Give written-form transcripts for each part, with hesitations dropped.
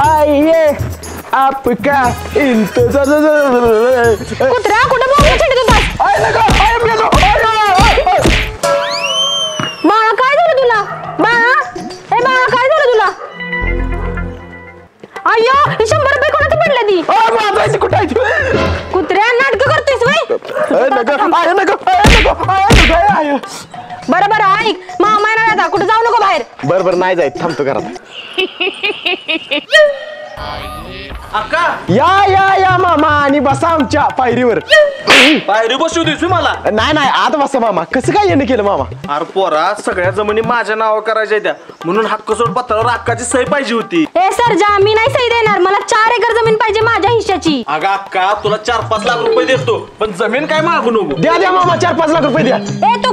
आइए आपका इंतजार कुत्रा कुठं बोंब छेडत होतास? बाळा काय झालं तुला? बाळा ए बाळा काय झालं तुला? अय्यो ही 100 रुपये कोणाची पडली ती? माझा कुठे आहे कुत्र्या नाटक करतोयस व्हय? बरं ऐक मामा येणार आता कुठं जाऊ नको बाहेर. बरं नाही जायचं थांबतो घरात. अक्का या मामा आणि बसा आमच्या पायरीवर. पायरी बसू देस मला. नाही आत बसा मामा. कसं काय येणं केलं मामा? अरे पोरा सगळ्या जमिनी माझ्या नावावर करायच्या त्या म्हणून हक्क सोड पत्रावर अक्काची सही पाहिजे होती. ए सरजा मी नाही सही देणार. मला 4 एकर जमीन पाहिजे माझ्या हिश्श्याची. अगं अक्का तुला 4-5 लाख रुपये देतो पण जमीन काय मागू नको. द्या मामा 4-5 लाख रुपये द्या. ए तू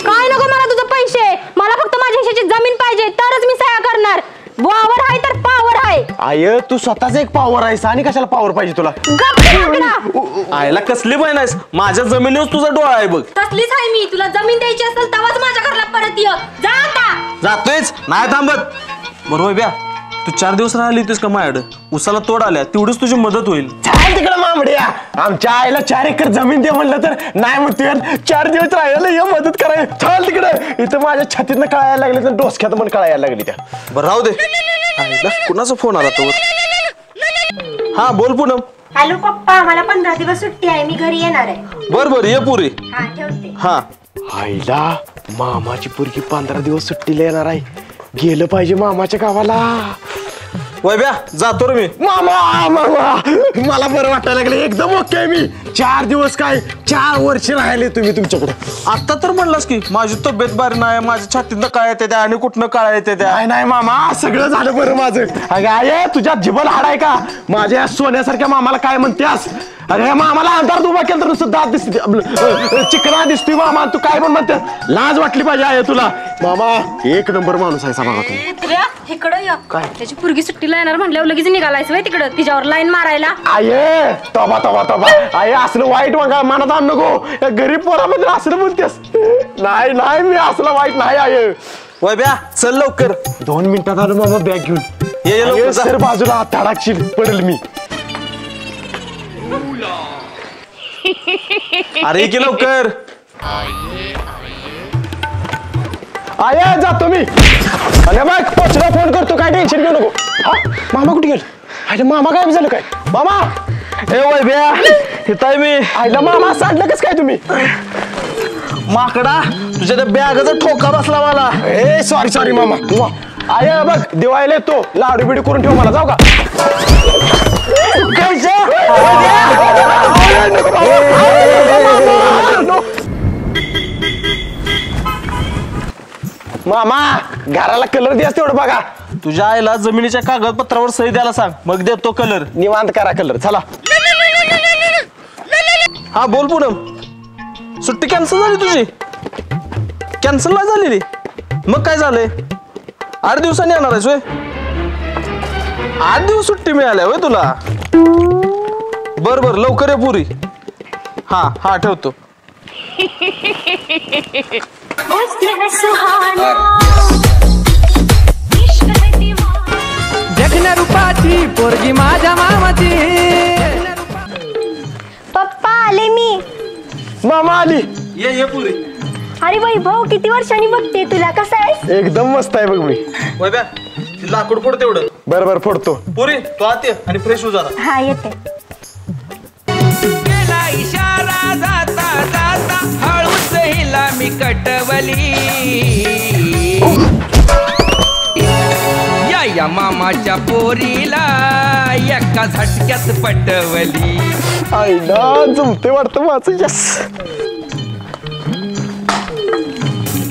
काय नको मला तुझे पैसे. मला फक्त माझ्या हिश्श्याची जमीन पाहिजे तरच मी सह्या करणार. वावर आहे तर पावर आहे. आय तू स्वतःच एक पावर आहेस आणि कशाला पावर पाहिजे तुला? आयला कसली बहीण आहेस? माझ्या जमिनीवर तुझा डोळा आहे बघ. तसलीच आहे मी. तुला जमीन द्यायची असेल तेव्हाच माझ्या घराला परत ये. जा आता. जातोयच नाही थांबत. बरोबर ब्या तू 4 दिवस राहिली होतीस का माझ्याकडे? उसाला तोड आल्या तेवढीच तुझी मदत होईल. चाल तिकडं मामड्या. आमच्या आईला 4 एकर जमीन दे म्हणलं तर नाही म्हणतोय. 4 दिवस राहिलं ये मदत कराय. चाल तिकडं. इथं माझ्या छातीतनं कळायला लागले तर डोसक्यात पण कळायला लागली त्या. बरं राहू दे. कुणाचा फोन आला तोवर? हा बोल पूनम. हॅलो पप्पा मला 15 दिवस सुट्टी आहे. मी घरी येणार आहे. बर ये पुरी. हा ठेवते. हा आईला मामाची पोरगी 15 दिवस सुट्टीला येणार आहे. गेलं पाहिजे मामाच्या गावाला. वैभ्या जातो रे मी. मामा मला बरं वाटायला लागलं. एकदम ओके मी. 4 दिवस काय 4 वर्ष राहिले तुम्ही तुमच्याकडे. आता तर म्हणलास की माझी तब्येत बरी नाही माझ्या छातीतनं काय येते त्या आणि कुठनं काय येते त्या. नाही मामा सगळं झालं बरं माझं. अगं आये तुझ्यात जिबल हाड आहे का? माझ्या सोन्यासारख्या मामाला काय म्हणतेस? अरे मामाला अंधार उभा केलं तर नुसतं दात दिसते चिकना दिसतोय मामा. तू काय पण म्हणते? लाज वाटली पाहिजे आहे तुला. मामा 1 नंबर माणूस आहे बघा तुम्ही. इकडं ये. काय? त्याची पोरगी सुट्टीला येणार म्हटल्यावर लगेच निघालायस व्हय तिकडं तिच्यावर लाईन मारायला? आये तोबा आये असलं वाईट मनात आण नको. गरीब पोराबद्दल असलं म्हणतेस? नाही मी असलं वाईट नाही आहे. वैभ्या चल लवकर. 2 मिनिटात आलो मामा बॅग घेऊन. ये लवकर जा. सर बाजूला धडाकशील पडेल मी. अरे की लवकर. आया जातो मी. अरे बघ पोचला फोन करतो. काय टेन्शन घेऊ नको. हा मामा कुठे गेल? अरे मामा काय झालं काय? मामा ए वैभ्या हिताय मी. आईला मामा सांडलं कस काय तुम्ही? माकडा तुझ्या त्या बॅगचा ठोका बसला मला. ए सॉरी मामा. आया बघ दिवाळीला येतो. लाडू बिडू करून ठेव मला. जाऊ का? मामा घराला कलर द्यास तेवढं बघा. तुझ्या आईला जमिनीच्या कागदपत्रावर सही द्यायला सांग मग देतो कलर. निवांत करा कलर. चला. हा बोल पूनम. सुट्टी कॅन्सल झाली तुझी? कॅन्सल नाही झालेली? मग काय झालंय? 8 दिवसांनी येणार आहेस होय? 8 दिवस सुट्टी मिळाल्या होय तुला? बर लवकर ये पुरी. हा ठेवतो. जगण्या रूपाची पोरगी माझ्या मामाची. पप्पा आले मी. मामा आली. ये पुरी. अरे वैभव किती वर्षांनी बघते तुला. कसा आहेस? एकदम मस्त आहे बघ मी. वैभ्या लाकूड फोड तेवढं. बरोबर फोडतो. पुरी तू आत ये आणि फ्रेश हो जरा. हा येते. केला इशारा जाता जाता हळूच हिला मी कटवली. या मामाच्या पोरीला एका झटक्यात पटवली. आईला जमते वाटतं माझं. यस.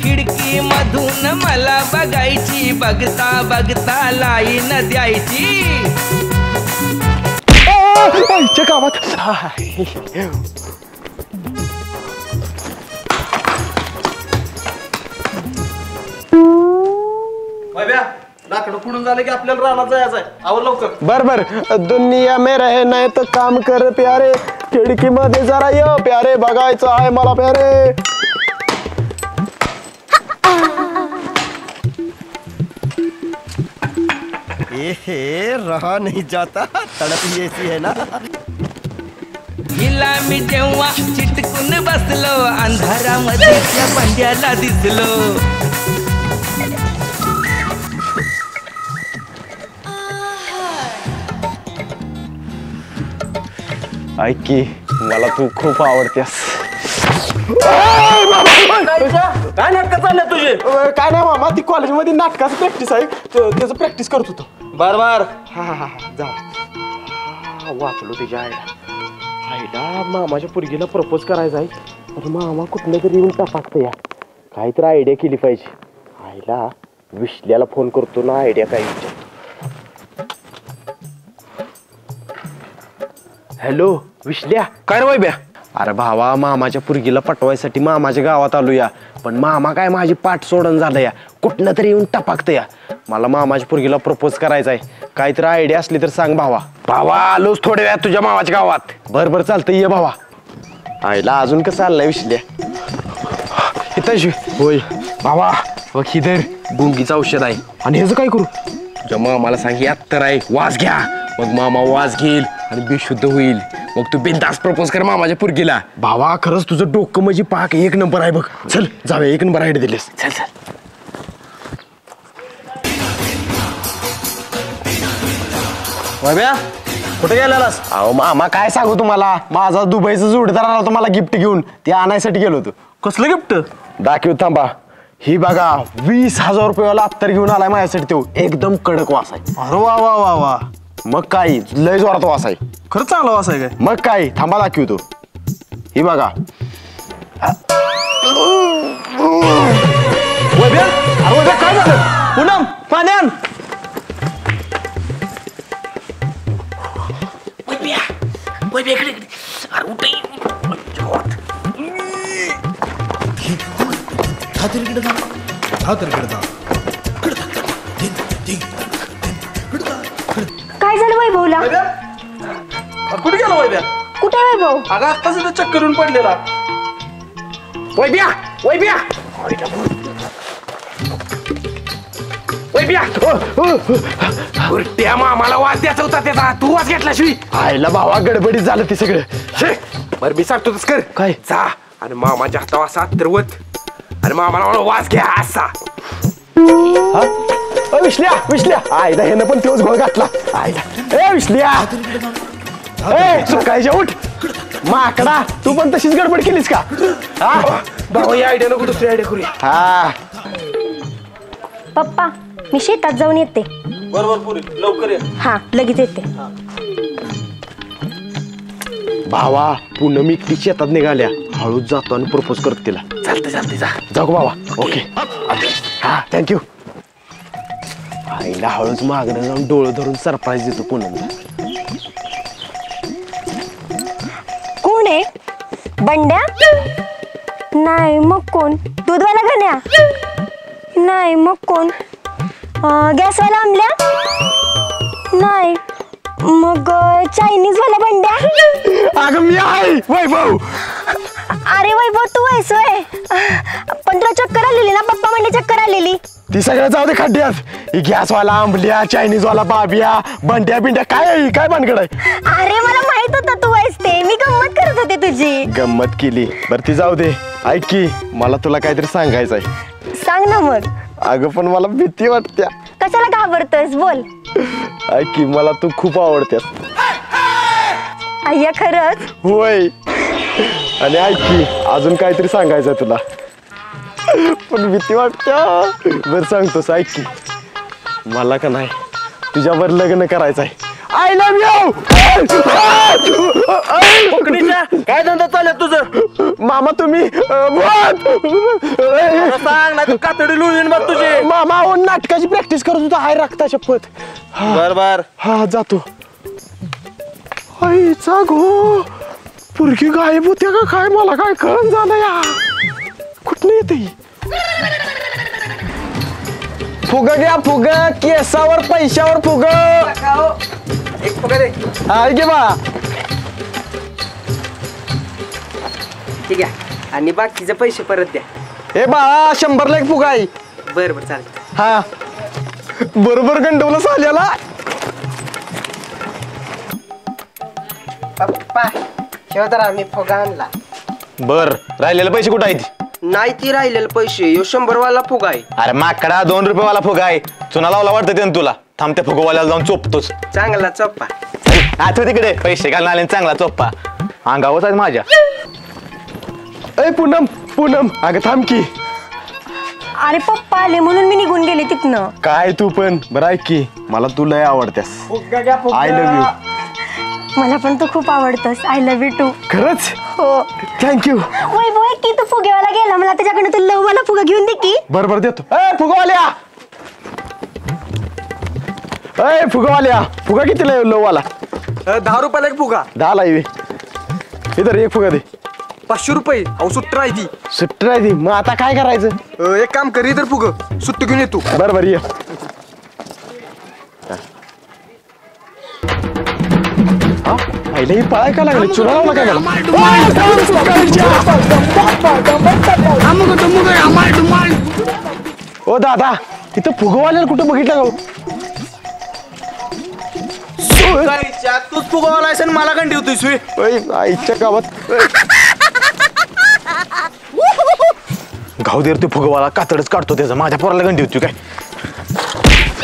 खिडकी मधून मला बघायची बघता बघता लाईन द्यायची. आईच्या गावात. वैभ्या लाकडं फोडून झालं की आपल्याला रानात जायचं आहे. आवर लवकर. बर दुनिया में रहे नाही तर काम कर प्यारे. खिडकी मध्ये जरा ये प्यारे. बघायचं आहे मला प्यारे. रहा नहीं जाता, तड़प ही ऐसी है ना। हिला मी जेव्हा चिटकून बसलो अंधारामध्ये त्या बंड्याला दिसलो. ऐक की मला तू खूप आवडतेस. काय नाटक चाललंय तुझे? काय नाही मामा, ती कॉलेजमध्ये नाटकाचं प्रॅक्टिस आहे, त्याचं प्रॅक्टिस करत होतो. बार बार हा जा. वाचलो त्याच्या आईला मामाच्या पोरगीला प्रपोज करायचा आहे. अरे मामा कुठलं तरी येऊन टाकतं या, काहीतरी आयडिया केली पाहिजे. आईला विश्ल्याला फोन करतो ना, आयडिया काय विचारतो. हॅलो विश्ल्या. काय रे वैब्या? अरे भावा, मामाच्या पुरगीला पटवायसाठी मामाच्या गावात आलो या, पण मामा काय माझी पाठ सोडून झालं या, कुठनं तरी येऊन टपाकतं या. मला मामाच्या पुरगीला प्रपोज करायचा आहे, काहीतरी आयडिया असली तर सांग भावा. भावा आलोच थोड्या वेळात तुझ्या मामाच्या गावात. बरं बरं चालतं, ये भावा. आईला अजून कसं चाललंय विश्ल्या? इथं होय भावा, बघ हिदर गुंगीचं औषध आहे. आणि ह्याचं काय करू? तुझ्या मामाला सांग यात तर आहे, वास घ्या. मग मामा वास घेईल आणि बेशुद्ध होईल. मग तू बिनधास्त प्रपोज कर मामाच्या पुरगीला. भावा खरंच तुझं डोकं म्हणजे पाक एक नंबर आहे बघ. चल जाऊया, एक नंबर आयडिया दिलीस. चल चल. वैब्या कुठे गेलेलास? अहो मामा काय सांगू तुम्हाला, माझा दुबईचा जोडीदार आला होता मला गिफ्ट घेऊन, ते आणायसाठी गेलो होतो. कसलं गिफ्ट? दाखव थांबा. ही बघा 20,000 रुपयाला अत्तर घेऊन आलाय माझ्यासाठी. तो एकदम कडक वास आहे. अरे वा वा वा वा, मग काय लय जोरात वास आहे. खरं चांगला वास आहे काय? मग काय, थांबा दाखवतो. ही बघा. वैब्या, अरे वैब्या काय झालं? पूनम पाणी आण. काय झालं वैभवला? कुठे गेला वैब्या? कुठे वैभव? अगं आत्ताच इथं चक्कर येऊन पडलेला. वैब्या वैब्या वैब्या, त्या मामाला वास द्यायचा होता, त्याचा तू वास घेतला शिवी. आईला भावा गडबडीत झालं ते सगळं. बर मी सांगतो तस कर. काय जा आणि मामाच्या हातावर असा तरवत आणि मामाला वास घ्या असा. विश्ल्या विश्ल्या, आईला ह्यानं पण तोच घोळ घातला. आईला ए विश्ल्या, ए सुकायच्या उठ. माकडा तू पण तशीच गडबड केलीस का? हा भाऊ, या आयडिया नको, दुसरी आयडिया करूया. हा पप्पा मी शेतात जाऊन येते. बरोबर पुरी, लवकर ये. हा लगेच येते. भावा पूनम एकटी शेतात निघाल्या, हळूच जातो आणि प्रपोज करतो तिला. चालते चालते, जा जाऊ बाबा. ओके हा थँक्यू. आईला हळूच मागणं जाऊन डोळं धरून सरप्राईज देतो पूनमला. कोण आहे? बंड्या? नाही मग कोण? दूधवाला गण्या? नाही मग कोण? गॅसवाला आमल्या? नाही मग चायनीज वाला बंड्या? अगं मी आहे वैभव. अरे वैभव तू आहेस होय? पण तुला चक्कर आलेली ना, पप्पा म्हणजे चक्कर आलेली. ती सगळं जाऊ दे खड्ड्यात. ही गॅसवाला आंबल्या, चायनीजवाला बाबिया, बंड्या बिंड्या काय आहे, काय भानगड आहे? अरे मला माहित होतं तू आहेस ते, मी गंमत करत होते तुझी. गंमत केली. बरं ती जाऊ दे. ऐक की मला तुला काहीतरी सांगायचं आहे. सांग ना मग. अगं पण मला भीती वाटत्या. कशाला घाबरतोयस? बोल. ऐक की मला तू खूप आवडतेस. अय्या खरंच? होय. आणि ऐक की अजून काहीतरी सांगायचं तुला, पण भीती वाटत्या. बरं सांगतोस. ऐक की मला का नाही तुझ्यावर लग्न करायचं आहे. I love you. काय धंदा चालला तुझं? मामा तुम्ही सांग नाही कातडी लुळीन बघ तुझी. मामा नाटकाची प्रॅक्टिस करत होता. हाय रक्ता शपथ. बर बर. हा जातो. आईचा घो, पुरगी गायब होत्या का काय, मला काय कळण झालं या. कुठं येते? फुग घ्या फुग, केसावर पैशावर फुग. एक फुगा दे. हा घे बा. ठीक आहे, आणि बाकीचे पैसे परत द्या. हे बा 100ला एक फुगा आहे. बरं बरं चालतं. हा बरोबर गंडवलं साल्याला. पप्पा ठेव जरा मी फुगा आणला. बर राहिलेले पैसे कुठं आहेत? नाही ती राहिलेले पैसे 100 वाला फुगा आहे. अरे माकडा 2 रुपये वाला फुगा आहे. चुना लावला वाटतं त्यानं तुला. थांब त्या फुगवाल्याला जाऊन चोपतोच. चांगला चप्पा. आठव तिकडे पैसे घालून आले चांगला चोप्पा अंगावच आहे माझ्या. ए पूनम पूनम अगं थांब की. अरे पप्पा आले म्हणून मी निघून गेले तिथनं. काय तू पण बरं ऐक की मला तू लय आवडतेस. I love you. मला पण तू खूप आवडतस. I love you too. खरंच हो. थँक्यू. वैभव आहे की तू फुगेवाला गेला मला त्याच्याकडे तू लव मला फुगा घेऊन दे की. बरोबर देतो. ए फुगवाल्या फुगवाल्या फुगा कितीला लववाला? 10 रुपयाला एक फुगा. 10 ला इधर एक फुगा दे. 500 रुपये. अहो सुट्टी आहे ती. सुट्टी राहते मग आता काय करायचं? एक काम कर इधर फुग सुट्टी घेऊन येतो. बरोबर ये. आईला ही पळाय का लागली? चुना लावला काय ओ दादा तिथं फुगवाल्याला कुठं बघितलं का? तूच फुगवाला आहेस मला कंटी होतोय. आईच्या गावात गाव देर ते फुगवाला कातडच काढतो त्याचा. माझ्या पोराला गंडी होती काय?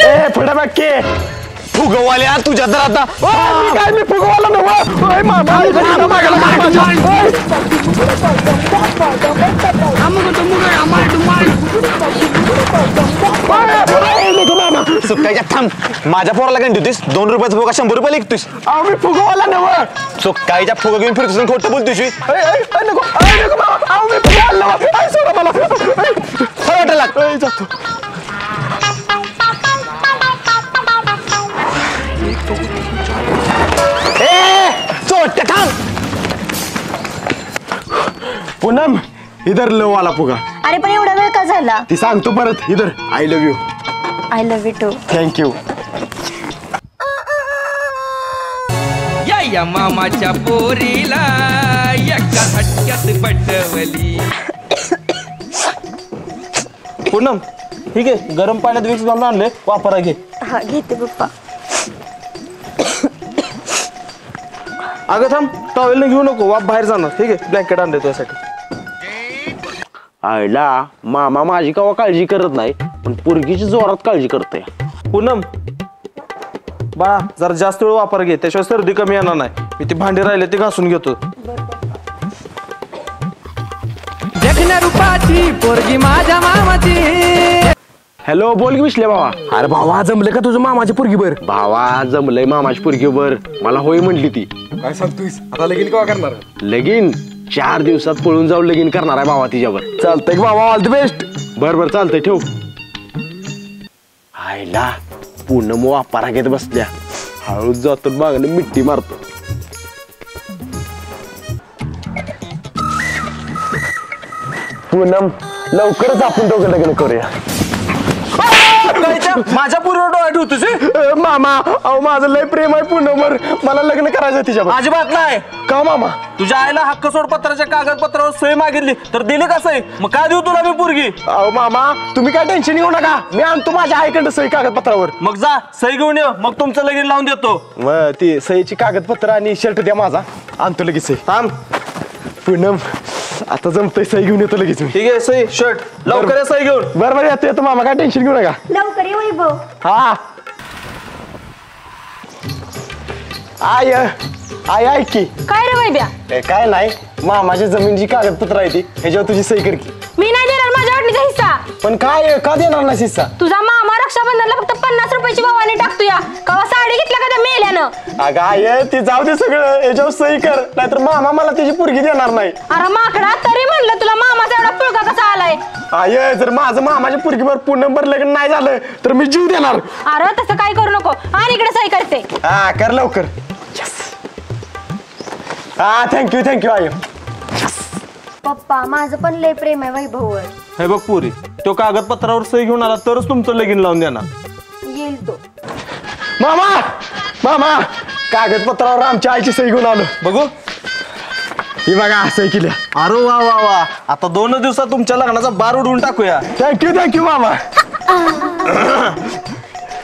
ए फडा बाकी फुगवाल्या तुझ्या तर आता काय मी फुगवाला सुकायच्या थांब. माझ्या पोराला गंडी होतीस. 2 रुपयाचा फुगा 100 रुपये लिखतोस. मी फुगवाला नव चुकायच्या फुगा घेऊन फिरतोस खोटं बोलतोस. जातो. पूनम इधर लव आला फुगा. अरे पण एवढा वेळ का झाला? ती सांगतो परत. इधर I love you. I love you too. Thank you. या मामाच्या पोरीला एका झटक्यात पटवली. पूनम ठीक आहे गरम पाण्यात विक्स घालून आणले वापरा घे. हा घेते पप्पा. अगं थांब टॉवेलने घेऊ नको वाप बाहेर जाणार. ठीक आहे ब्लँकेट आणले तुझ्यासाठी. आयला मामा माझी कवा काळजी करत नाही पण पोरगीची जोरात काळजी करते. पूनम बाळा जरा जास्त वेळ वापर घे त्याशिवाय सर्दी कमी येणार नाही. मी ती भांडी राहिले ते घासून घेतो. देखण्या रूपाची पोरगी माझ्या मामाची. हॅलो बोल की विसले भावा. अरे भावा जमलं का तुझं मामाची पोरगी बर? भावा जमलंय मामाची पोरगी बर. मला होय म्हणली ती. काय सांगतोयस आता लगीन केव्हा करणार? लगीन 4 दिवसात पळून जाऊन लगीन करणार आहे भावा तिच्यावर. चालतंय भावा ऑल द बेस्ट. बर चालतंय ठेव. आयला पूनम वापारा घेत बसल्या. हळूच जातो मागणं मिट्टी मारतो. पूनम लवकरच आपण दोघं लग्न करूया. माझ्या पूर्ण डोळ्यात ठेवतोस. मामा अहो माझं लय प्रेम आहे पूनमवर. मला लग्न करायचं तिच्यावर. अजिबात नाही. का मामा? तुझ्या आईला हक्क सोड पत्राच्या कागदपत्रावर सही मागितली तर दिली का सही? मग काय देऊ तुला मी पोरगी? अहो मामा तुम्ही काय टेन्शन घेऊ नका. मी आणतो माझ्या आईकडं सही कागदपत्रावर. मग जा सही घेऊन ये मग तुमचं लगीन लावून देतो. मग ती सहीची कागदपत्र आणि शर्ट द्या माझा. आणतो लगेच सही. थांब. पूनम आता जमतंय सही घेऊन येतो लगेच मी. ठीक आहे सही शर्ट लवकर ये सही घेऊन. बरोबर येतो मामा काय टेन्शन घेऊ नका. लवकर ये वैभव. हा आय ऐक की. काय रे वैब्या? काय नाही मामाच्या जमीनची कागदपत्र आहे ती ह्याच्यावर तुझी सही कर की. मी नाही देणार माझ्या वाटणीचा हिस्सा. पण काय का देणार नाही हिस्सा? तुझा मामा रक्षाबंधनला फक्त 50 रुपयाची भावाने टाकतो या. कवा साडी घेतल्या का त्या मेल्यानं? अगं आय ती जाऊ दे सगळं ह्याच्यावर सही कर नाहीतर मामा मला त्याची पोरगी देणार नाही. अरे माकडा तरी म्हणलं तुला मामाचा एवढा पुळका कसा आलाय? आय जर माझं मामाच्या पोरगीवर पूनमवर लग्न नाही झालं तर मी जीव देणार. अरे तसं काय करू नको. आणि इकडे सही करते. हा कर लवकर. हा थँक्यू आय. पप्पा माझं पण लय प्रेम आहे वैभववर. हे बघ पुरी तो कागदपत्रावर सही घेऊन आला तरच तुमचं लगीन लावून देणार. येईल तो. मामा कागदपत्रावर आमच्या आईची सही घेऊन आलो. बघू ही बघा सही केली. अरे वा वा वा आता 2 दिवसात तुमच्या लग्नाचा बार उडवून टाकूया. थँक्यू मामा.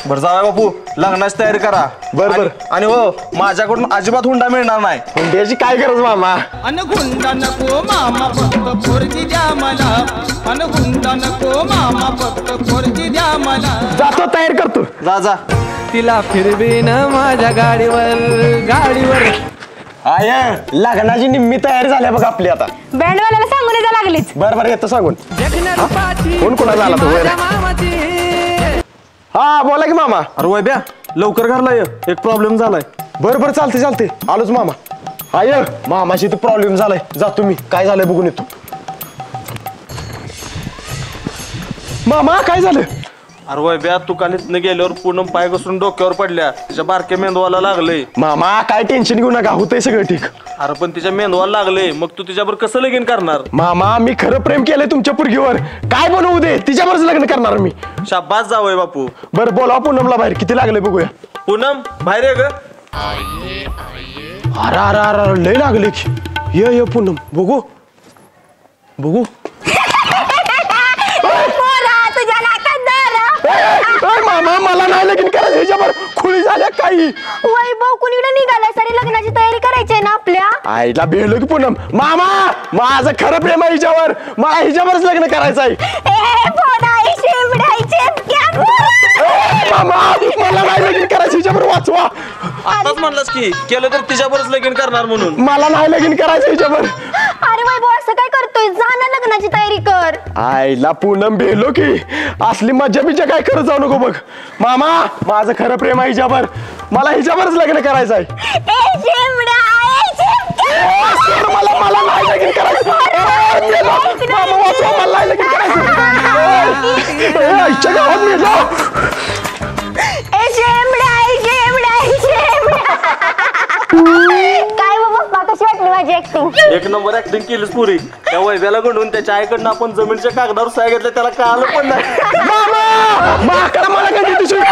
बरं जाऊया बापू लग्नाची तयारी करा बर, बर. आणि हो माझ्याकडून अजिबात हुंडा मिळणार नाही हुंड्याची काय गरज मामा अन हुंडा नको मामा फक्त पोरगी द्या मला अन हुंडा नको मामा फक्त पोरगी द्या मला जातो तयार करतो जा जा तिला फिरवीन माझ्या गाडीवर आय लग्नाची निम्मी तयारी झाल्या बघ आपली आता बँडवाल्याला सांगून येजा लागलीच. बर येतो सांगून कोण कोणाला आला तो वर? हा बोला की मामा अरे वैब्या लवकर घरला ये एक प्रॉब्लेम झालाय बरं चालते आलोच मामा आय मामाशी तर प्रॉब्लेम झालाय जातो मी काय झालंय बघून येतो मामा काय झालं अरे वैब्या तू काल इथनं गेल्यावर पूनम पाय घसरून डोक्यावर पडल्या तिच्या बारक्या मेंदवाला लागलंय मामा काय टेन्शन घेऊ नका होतंय सगळं ठीक अरे पण तिच्या मेंदवाला लागलंय मग तू तिच्यावर कसं लगीन करणार मामा मी खरं प्रेम केलंय तुमच्या पुरगीवर काय बनवू दे तिच्यावरच लग्न करणार मी शाबास जावय बापू बरं बोलावा पूनमला बाहेर किती लागले बघूया पूनम बाहेर ये ग अरे लय लागले की ये पूनम बघू तुझ्या नाकात दारा. ए, मामा मला नाही लगीन करायचं ह्याच्यावर खुळी झाल्या काही वैभव कुणीकडे निघालाय सारी लग्नाची तयारी करायची आहे ना आपल्या. आईला भेटलो की पूनम मामा माझं खरं प्रेम आहे हिच्यावर मला हिच्यावरच लग्न करायचं आहे ए पोराई शिवडाई चिपक्या पोरा. ए, मामा मला नाही लगीन करायचं हिच्यावर वाचवा आताच म्हणलास की केलं तर तिच्यावरच लगीन करणार म्हणून मला नाही लगीन करायचं हिच्यावर अरे वैभव असं काय करतोय जा ना लग्नाची तयारी कर. आईला पूनम भेलो की असली मज्जा बिज्जा काय करत जाऊ नको बघ मामा माझं खरं प्रेम आहे हिच्यावर मला हिच्यावरच लग्न करायचं आहे ए शिवडाई चिपक्या. मला नाही लगीन करायचं मामा वाचवा मला नाही लगीन करायचं आईच्या गावात मेलो ए शिवडाई शिवडाई शिवडा. काय बाबा पप्पा कशी वाटली माझी ऍक्टिंग. एक नंबर ऍक्टिंग केलीस पुरी त्या वैभ्याला घडून त्याच्या आईकडनं आपण जमीनच्या कागदावर सह्या घेतल्या त्याला कळालं पण नाही मामा माकडा मला कधी दिसून